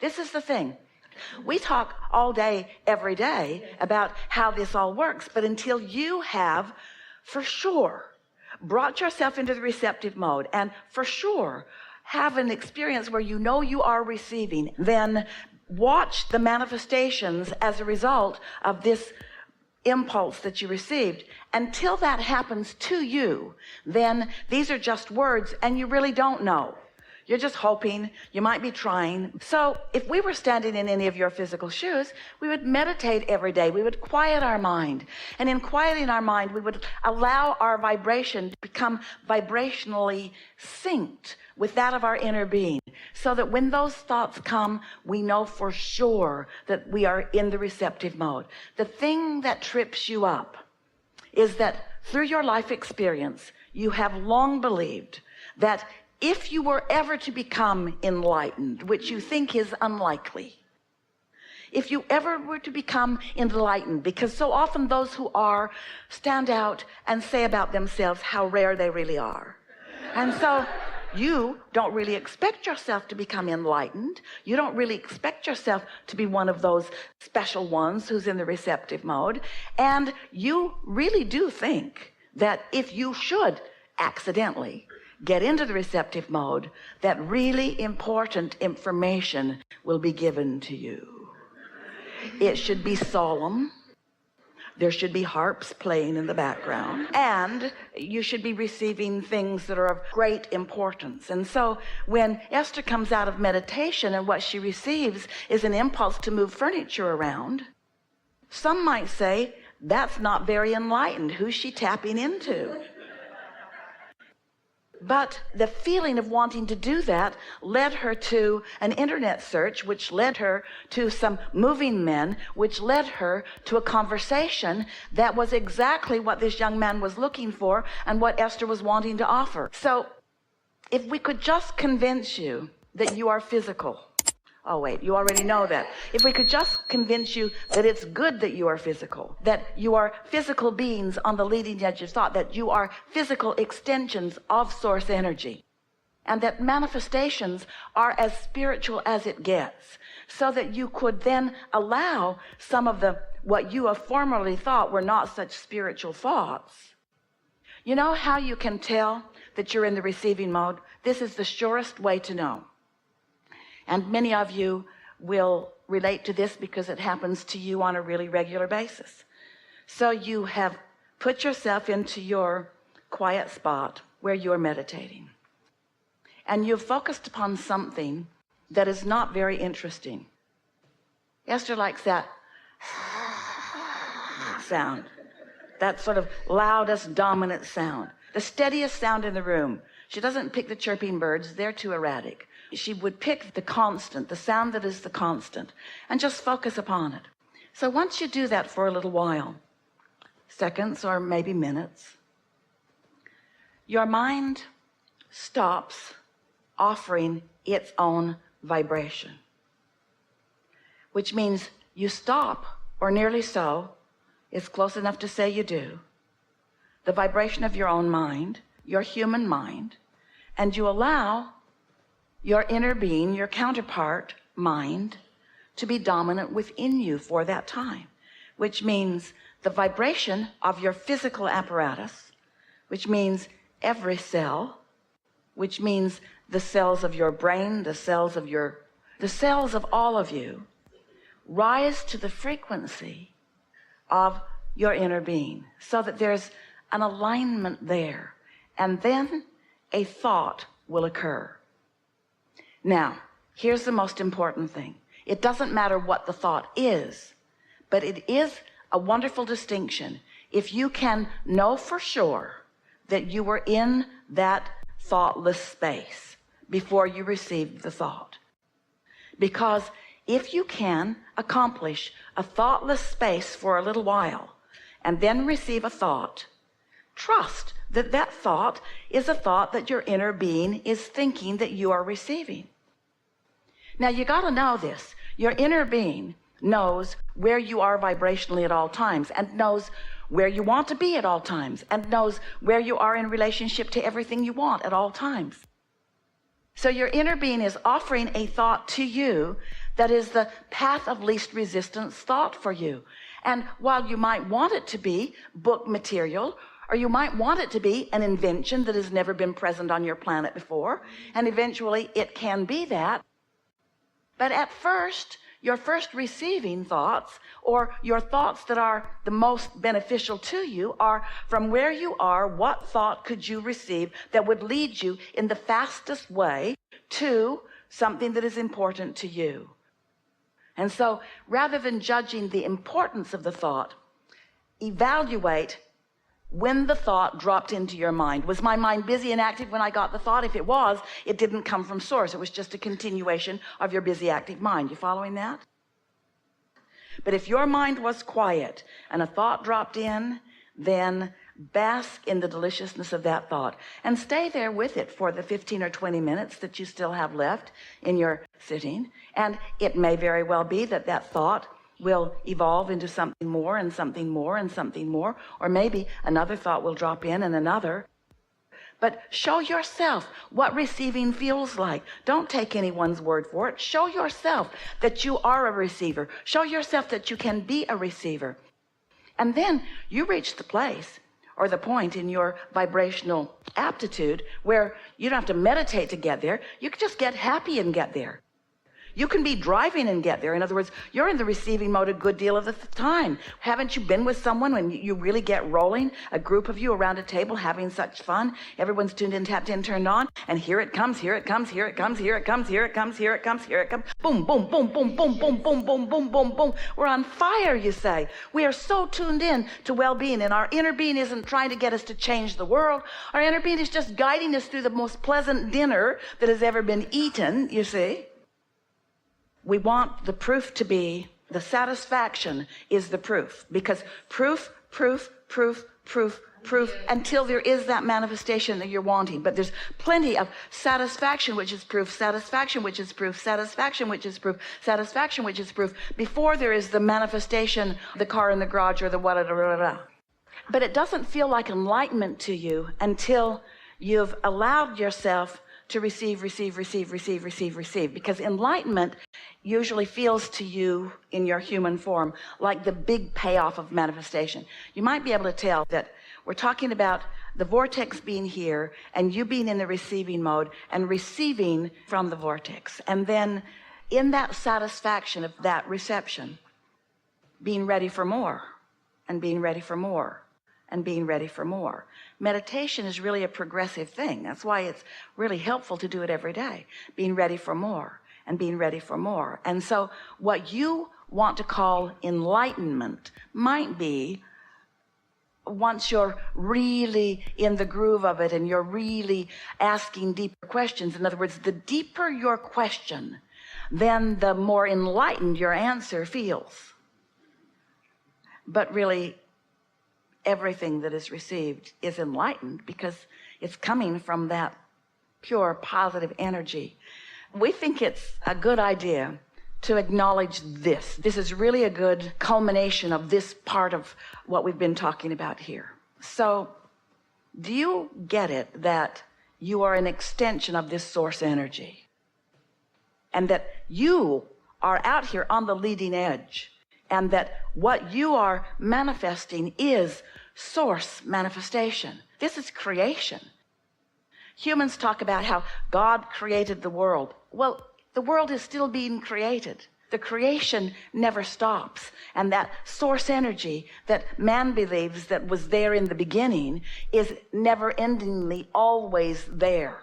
This is the thing. We talk all day, every day about how this all works, but until you have for sure brought yourself into the receptive mode and for sure have an experience where you know you are receiving, then watch the manifestations as a result of this impulse that you received. Until that happens to you, then these are just words and you really don't know. You're just hoping, you might be trying. So if we were standing in any of your physical shoes, we would meditate every day. We would quiet our mind. And in quieting our mind, we would allow our vibration to become vibrationally synced with that of our inner being, so that when those thoughts come, we know for sure that we are in the receptive mode. The thing that trips you up is that through your life experience, you have long believed that if you were ever to become enlightened, which you think is unlikely, if you ever were to become enlightened, because so often those who are stand out and say about themselves how rare they really are. And so you don't really expect yourself to become enlightened. You don't really expect yourself to be one of those special ones who's in the receptive mode. And you really do think that if you should accidentally get into the receptive mode, that really important information will be given to you. It should be solemn. There should be harps playing in the background, and you should be receiving things that are of great importance. And so when Esther comes out of meditation and what she receives is an impulse to move furniture around, some might say, that's not very enlightened. Who's she tapping into? But the feeling of wanting to do that led her to an internet search, which led her to some moving men, which led her to a conversation that was exactly what this young man was looking for and what Esther was wanting to offer. So if we could just convince you that you are physical. Oh, wait, you already know that. If we could just convince you that it's good that you are physical, that you are physical beings on the leading edge of thought, that you are physical extensions of source energy, and that manifestations are as spiritual as it gets, so that you could then allow some of what you have formerly thought were not such spiritual thoughts. You know how you can tell that you're in the receiving mode? This is the surest way to know. And many of you will relate to this because it happens to you on a really regular basis. So you have put yourself into your quiet spot where you're meditating. And you've focused upon something that is not very interesting. Esther likes that sound, that sort of loudest, dominant sound, the steadiest sound in the room. She doesn't pick the chirping birds. They're too erratic. She would pick the constant, the sound that is the constant, and just focus upon it. So once you do that for a little while, seconds or maybe minutes, your mind stops offering its own vibration, which means you stop, or nearly so, it's close enough to say you do, the vibration of your own mind, your human mind, and you allow your inner being, your counterpart mind, to be dominant within you for that time, which means the vibration of your physical apparatus, which means every cell, which means the cells of your brain, the cells of all of you, rise to the frequency of your inner being, so that there's an alignment there, and then a thought will occur. Now, here's the most important thing. It doesn't matter what the thought is, but it is a wonderful distinction if you can know for sure that you were in that thoughtless space before you received the thought. Because if you can accomplish a thoughtless space for a little while and then receive a thought, trust that that thought is a thought that your inner being is thinking that you are receiving. Now, you got to know this. Your inner being knows where you are vibrationally at all times, and knows where you want to be at all times, and knows where you are in relationship to everything you want at all times. So your inner being is offering a thought to you that is the path of least resistance thought for you. And while you might want it to be book material, or you might want it to be an invention that has never been present on your planet before, and eventually it can be that, but at first, your first receiving thoughts, or your thoughts that are the most beneficial to you, are from where you are, what thought could you receive that would lead you in the fastest way to something that is important to you. And so rather than judging the importance of the thought, evaluate when the thought dropped into your mind. Was my mind busy and active when I got the thought? If it was, it didn't come from source. It was just a continuation of your busy, active mind. You following that? But if your mind was quiet and a thought dropped in, then bask in the deliciousness of that thought and stay there with it for the 15 or 20 minutes that you still have left in your sitting. And it may very well be that that thought will evolve into something more and something more and something more, or maybe another thought will drop in and another. But show yourself what receiving feels like. Don't take anyone's word for it. Show yourself that you are a receiver. Show yourself that you can be a receiver. And then you reach the place or the point in your vibrational aptitude where you don't have to meditate to get there. You can just get happy and get there. You can be driving and get there. In other words, you're in the receiving mode a good deal of the time. Haven't you been with someone when you really get rolling? A group of you around a table having such fun. Everyone's tuned in, tapped in, turned on. And here it comes, here it comes, here it comes, here it comes, here it comes, here it comes, here it comes. Boom, boom, boom, boom, boom, boom, boom, boom, boom, boom, boom. We're on fire, you say. We are so tuned in to well-being. And our inner being isn't trying to get us to change the world. Our inner being is just guiding us through the most pleasant dinner that has ever been eaten, you see. We want the proof to be, the satisfaction is the proof, because proof, until there is that manifestation that you're wanting. But there's plenty of satisfaction, which is proof, satisfaction, which is proof, satisfaction, which is proof, satisfaction, which is proof, before there is the manifestation, the car in the garage or the whatever. But it doesn't feel like enlightenment to you until you've allowed yourself to receive, because enlightenment usually feels to you in your human form like the big payoff of manifestation. You might be able to tell that we're talking about the vortex being here and you being in the receiving mode and receiving from the vortex. And then in that satisfaction of that reception, being ready for more and being ready for more and being ready for more. Meditation is really a progressive thing. That's why it's really helpful to do it every day. Being ready for more and being ready for more. And so what you want to call enlightenment might be, once you're really in the groove of it and you're really asking deeper questions. In other words, the deeper your question, then the more enlightened your answer feels. But really, everything that is received is enlightened because it's coming from that pure positive energy. We think it's a good idea to acknowledge this. This is really a good culmination of this part of what we've been talking about here. So, do you get it that you are an extension of this source energy? And that you are out here on the leading edge? And that what you are manifesting is source manifestation. This is creation. Humans talk about how God created the world. Well, the world is still being created. The creation never stops. And that source energy that man believes that was there in the beginning is never-endingly always there.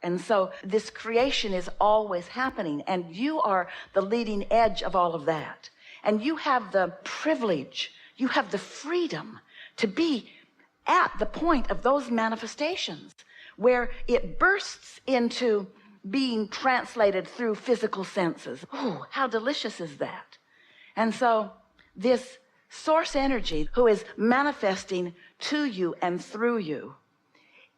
And so this creation is always happening, and you are the leading edge of all of that. And you have the privilege, you have the freedom to be at the point of those manifestations where it bursts into being translated through physical senses. Oh, how delicious is that? And so this source energy who is manifesting to you and through you,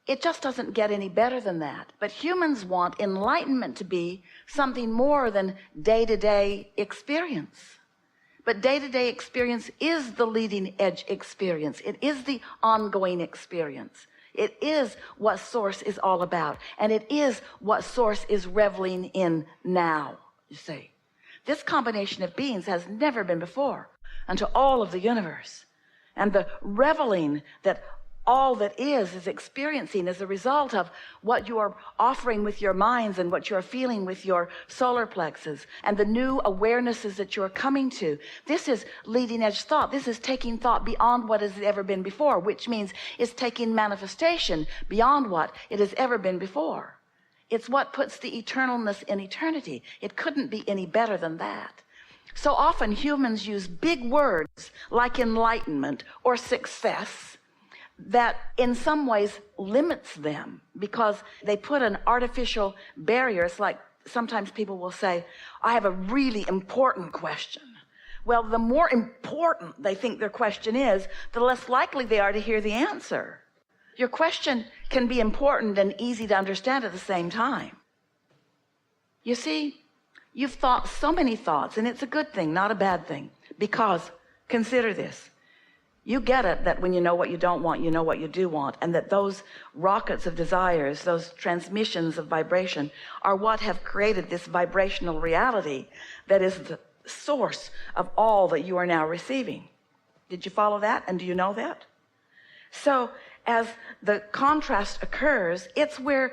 it just doesn't get any better than that. But humans want enlightenment to be something more than day-to-day experience. But day-to-day experience is the leading edge experience. It is the ongoing experience. It is what source is all about. And it is what source is reveling in now. you see. This combination of beings has never been before unto all of the universe. And the reveling that all that is experiencing as a result of what you are offering with your minds and what you are feeling with your solar plexus and the new awarenesses that you are coming to. This is leading edge thought. This is taking thought beyond what has ever been before, which means it's taking manifestation beyond what it has ever been before. It's what puts the eternalness in eternity. It couldn't be any better than that. So often humans use big words like enlightenment or success that in some ways limits them because they put an artificial barrier. It's like sometimes people will say, I have a really important question. Well, the more important they think their question is, the less likely they are to hear the answer. Your question can be important and easy to understand at the same time. You see, you've thought so many thoughts, and it's a good thing, not a bad thing, because consider this. You get it that when you know what you don't want, you know what you do want, and that those rockets of desires, those transmissions of vibration are what have created this vibrational reality that is the source of all that you are now receiving. Did you follow that? And do you know that? So as the contrast occurs, that's where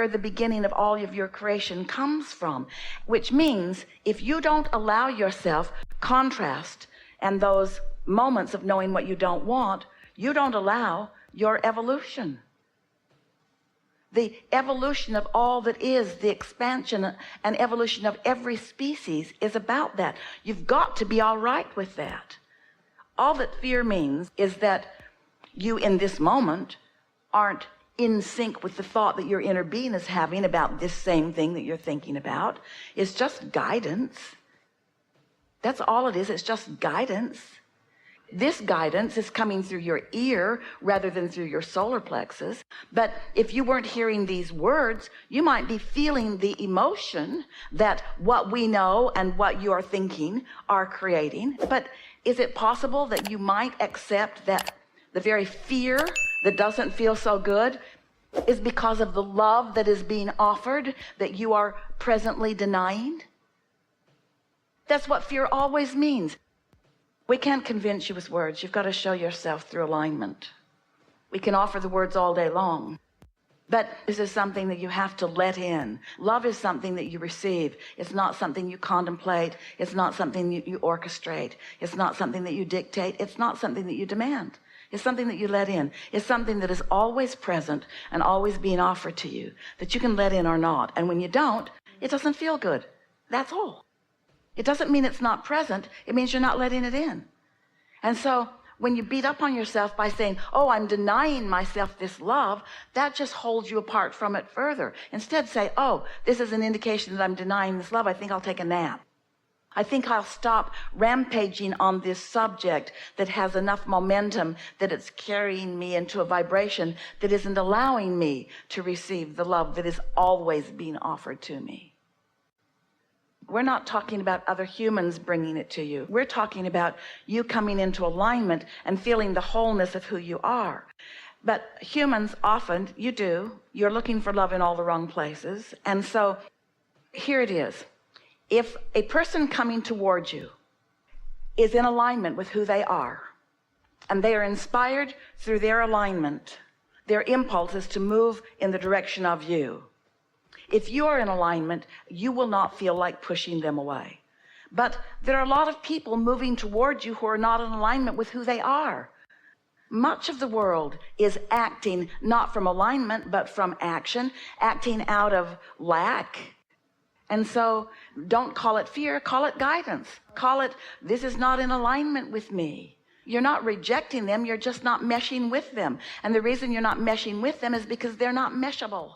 the beginning of all of your creation comes from, which means if you don't allow yourself contrast and those moments of knowing what you don't want, you don't allow your evolution. The evolution of all that is, the expansion and evolution of every species is about that. You've got to be all right with that. All that fear means is that you in this moment aren't in sync with the thought that your inner being is having about this same thing that you're thinking about. It's just guidance. That's all it is. It's just guidance. This guidance is coming through your ear rather than through your solar plexus. But if you weren't hearing these words, you might be feeling the emotion that what we know and what you are thinking are creating. But is it possible that you might accept that the very fear that doesn't feel so good is because of the love that is being offered that you are presently denying? That's what fear always means. We can't convince you with words. You've got to show yourself through alignment. We can offer the words all day long, but this is something that you have to let in. Love is something that you receive. It's not something you contemplate. It's not something you orchestrate. It's not something that you dictate. It's not something that you demand. It's something that you let in. It's something that is always present and always being offered to you that you can let in or not. And when you don't, it doesn't feel good. That's all. It doesn't mean it's not present. It means you're not letting it in. And so when you beat up on yourself by saying, oh, I'm denying myself this love, that just holds you apart from it further. Instead say, oh, this is an indication that I'm denying this love. I think I'll take a nap. I think I'll stop rampaging on this subject that has enough momentum that it's carrying me into a vibration that isn't allowing me to receive the love that is always being offered to me. We're not talking about other humans bringing it to you. We're talking about you coming into alignment and feeling the wholeness of who you are. But humans often, you're looking for love in all the wrong places. And so here it is. If a person coming towards you is in alignment with who they are, and they are inspired through their alignment, their impulse is to move in the direction of you. If you are in alignment, you will not feel like pushing them away. But there are a lot of people moving towards you who are not in alignment with who they are. Much of the world is acting not from alignment, but from action, acting out of lack. And so don't call it fear, call it guidance. Call it, this is not in alignment with me. You're not rejecting them, you're just not meshing with them. And the reason you're not meshing with them is because they're not meshable.